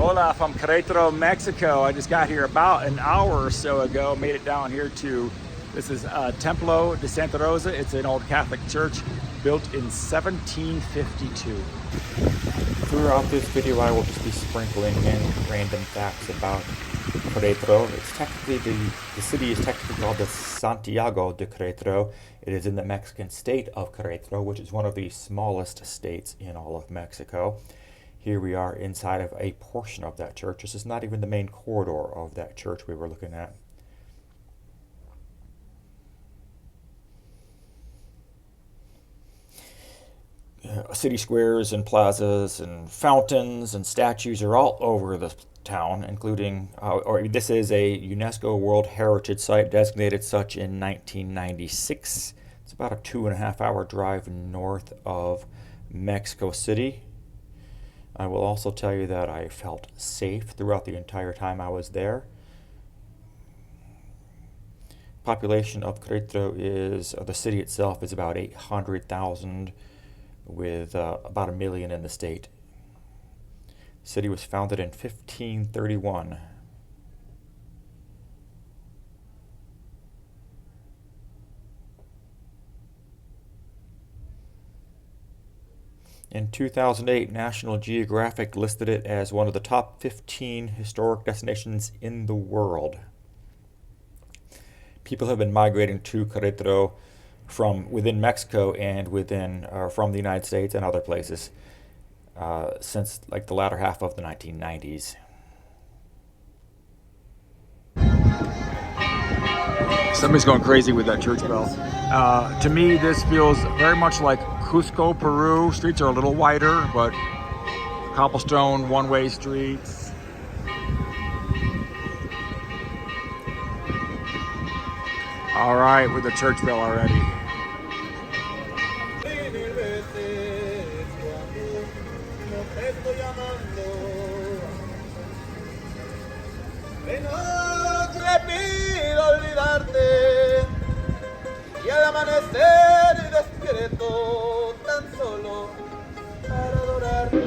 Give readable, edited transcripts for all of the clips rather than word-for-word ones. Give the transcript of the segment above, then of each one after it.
Hola from Querétaro, Mexico. I just got here about an hour or so ago. Made it down here to, this is Templo de Santa Rosa. It's an old Catholic church built in 1752. Throughout this video, I will just be sprinkling in random facts about Querétaro. It's technically, the city is technically called the Santiago de Querétaro. It is in the Mexican state of Querétaro, which is one of the smallest states in all of Mexico. Here we are inside of a portion of that church. This is not even the main corridor of that church we were looking at. City squares and plazas and fountains and statues are all over the town, including, this is a UNESCO World Heritage Site, designated such in 1996. It's about a 2.5-hour drive north of Mexico City. I will also tell you that I felt safe throughout the entire time I was there. Population of Querétaro is, the city itself is about 800,000, with about 1 million in the state. The city was founded in 1531. In 2008, National Geographic listed it as one of the top 15 historic destinations in the world. People have been migrating to Querétaro from within Mexico and from the United States and other places since like the latter half of the 1990s. Somebody's going crazy with that church bell. To me, this feels very much like Cusco, Peru. Streets are a little wider, but cobblestone, one-way streets. All right, with the church bell already. Y al amanecer despierto tan solo para adorarte.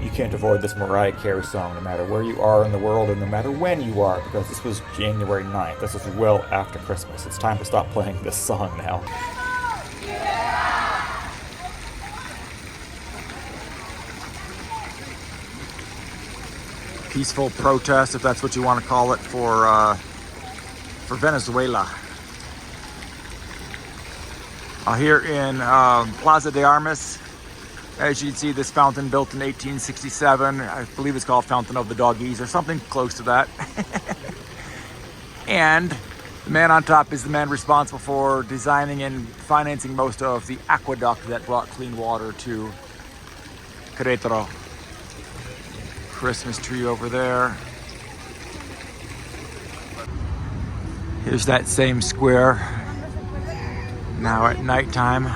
You can't avoid this Mariah Carey song no matter where you are in the world and no matter when you are, because this was January 9th. This is well after Christmas. It's time to stop playing this song now. Peaceful protest, if that's what you want to call it, for Venezuela. Here in Plaza de Armas, as you can see, this fountain built in 1867. I believe it's called Fountain of the Doggies or something close to that. And the man on top is the man responsible for designing and financing most of the aqueduct that brought clean water to Querétaro. Christmas tree over there. Here's that same square now at nighttime.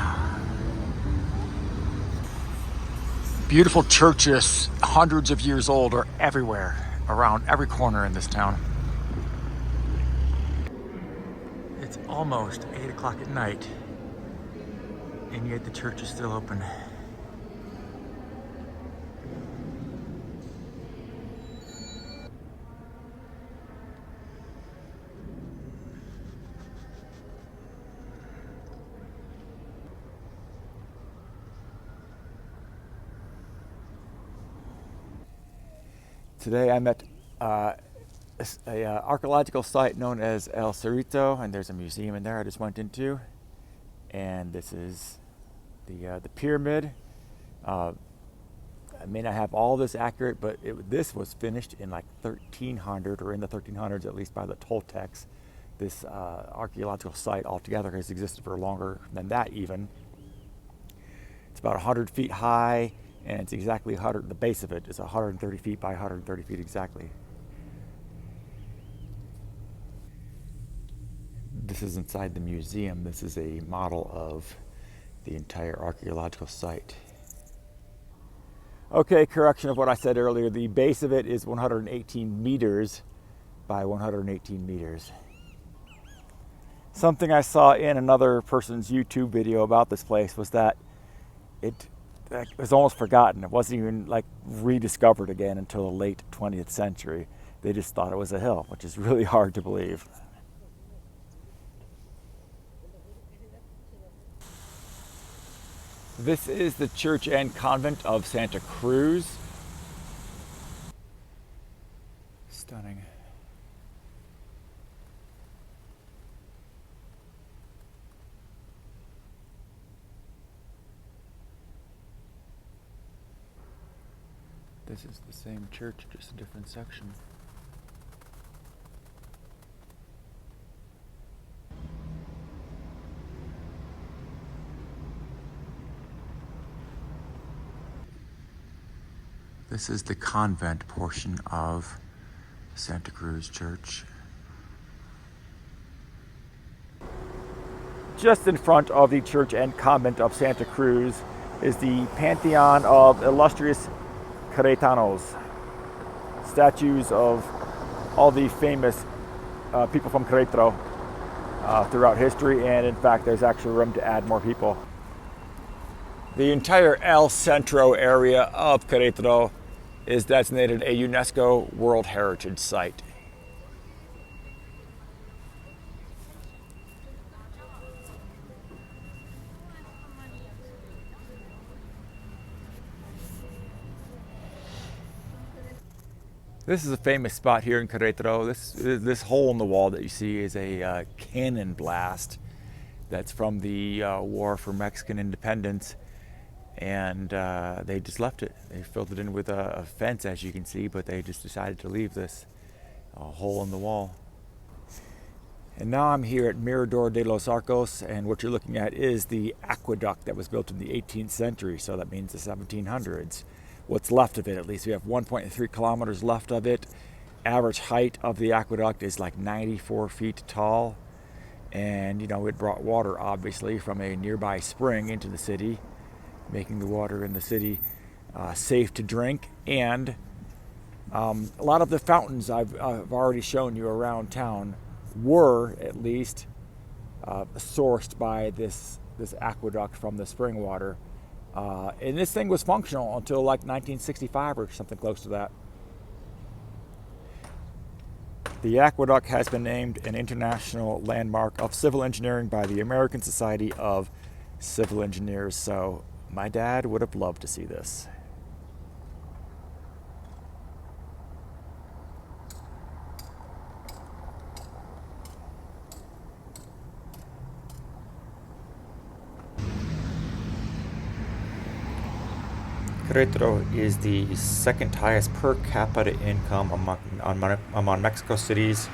Beautiful churches, hundreds of years old, are everywhere, around every corner in this town. It's almost 8 o'clock at night, and yet the church is still open. Today I'm at a archaeological site known as El Cerrito, and there's a museum in there I just went into. And this is the pyramid. I may not have all this accurate, but this was finished in like 1300 or in the 1300s, at least by the Toltecs. This archaeological site altogether has existed for longer than that even. It's about 100 feet high, and it's exactly 100, the base of it is 130 feet by 130 feet exactly. This is inside the museum. This is a model of the entire archaeological site. Okay, correction of what I said earlier. The base of it is 118 meters by 118 meters. Something I saw in another person's YouTube video about this place was that it was almost forgotten. It wasn't even like rediscovered again until the late 20th century. They just thought it was a hill, which is really hard to believe. This is the church and convent of Santa Cruz. Stunning. This is the same church, just a different section. This is the convent portion of Santa Cruz Church. Just in front of the church and convent of Santa Cruz is the pantheon of illustrious queretanos, statues of all the famous people from Querétaro throughout history, and in fact there's actually room to add more people. The entire El Centro area of Querétaro is designated a UNESCO World Heritage Site. This is a famous spot here in Querétaro. This hole in the wall that you see is a cannon blast that's from the War for Mexican Independence, and they just left it. They filled it in with a fence, as you can see, but they just decided to leave this hole in the wall. And now I'm here at Mirador de los Arcos, and what you're looking at is the aqueduct that was built in the 18th century, so that means the 1700s. What's left of it, at least. We have 1.3 kilometers left of it. Average height of the aqueduct is like 94 feet tall. And, you know, it brought water, obviously, from a nearby spring into the city, making the water in the city safe to drink. And a lot of the fountains I've already shown you around town were, at least, sourced by this aqueduct from the spring water. And this thing was functional until like 1965 or something close to that. The aqueduct has been named an international landmark of civil engineering by the American Society of Civil Engineers, so my dad would have loved to see this. Querétaro is the second highest per capita income among Mexico cities,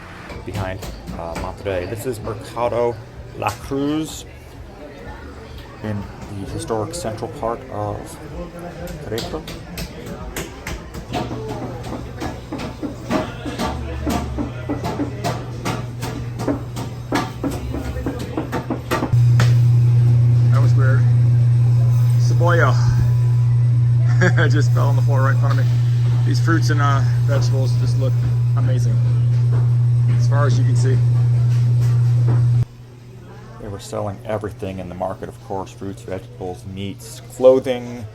behind Monterrey. This is Mercado La Cruz in the historic central part of Cerrito. That was weird. Cebolla. I just fell on the floor right in front of me. These fruits and vegetables just look amazing, as far as you can see. They were selling everything in the market, of course: fruits, vegetables, meats, clothing.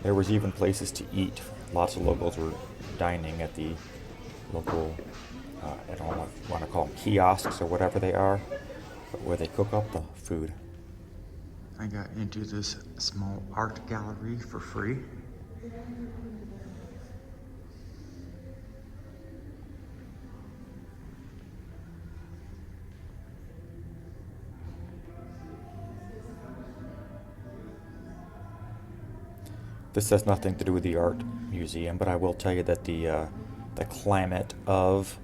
There was even places to eat. Lots of locals were dining at the local, I don't know if you want to call them kiosks or whatever they are, but where they cook up the food. I got into this small art gallery for free. This has nothing to do with the art museum, but I will tell you that the climate of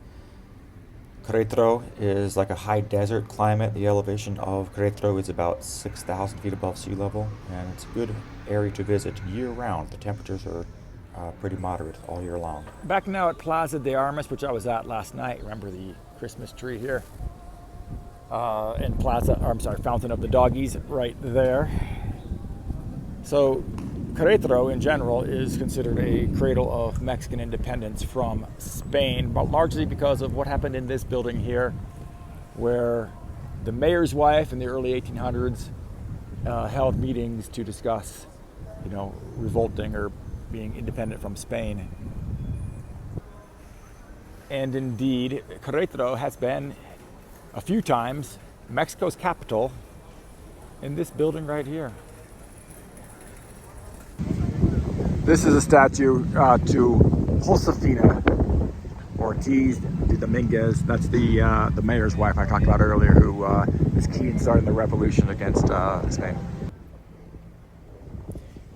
Querétaro is like a high desert climate. The elevation of Querétaro is about 6,000 feet above sea level, and it's a good area to visit year round. The temperatures are pretty moderate all year long. Back now at Plaza de Armas, which I was at last night. Remember the Christmas tree here? And Fountain of the Doggies right there. So Querétaro in general is considered a cradle of Mexican independence from Spain, but largely because of what happened in this building here, where the mayor's wife in the early 1800s held meetings to discuss, revolting or being independent from Spain. And indeed, Querétaro has been a few times Mexico's capital in this building right here. This is a statue to Josefina Ortiz de Dominguez. That's the mayor's wife I talked about earlier, who was key in starting the revolution against Spain.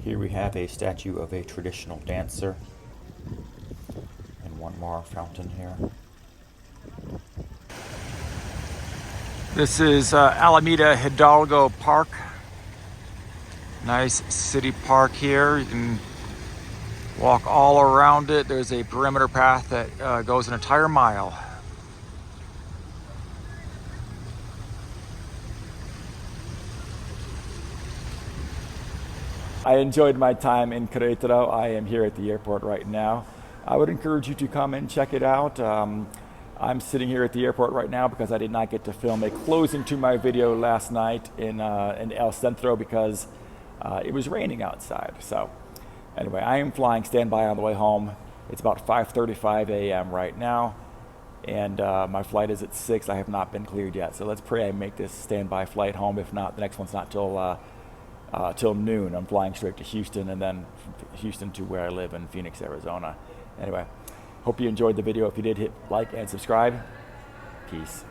Here we have a statue of a traditional dancer, and one more fountain here. This is Alameda Hidalgo Park. Nice city park here. You can walk all around it. There's a perimeter path that goes an entire mile. I enjoyed my time in Querétaro. I am here at the airport right now. I would encourage you to come and check it out. I'm sitting here at the airport right now because I did not get to film a closing to my video last night in El Centro because it was raining outside. So anyway, I am flying standby on the way home. It's about 5:35 a.m. right now, and my flight is at 6. I have not been cleared yet, so let's pray I make this standby flight home. If not, the next one's not till noon. I'm flying straight to Houston, and then Houston to where I live in Phoenix, Arizona. Anyway, hope you enjoyed the video. If you did, hit like and subscribe. Peace.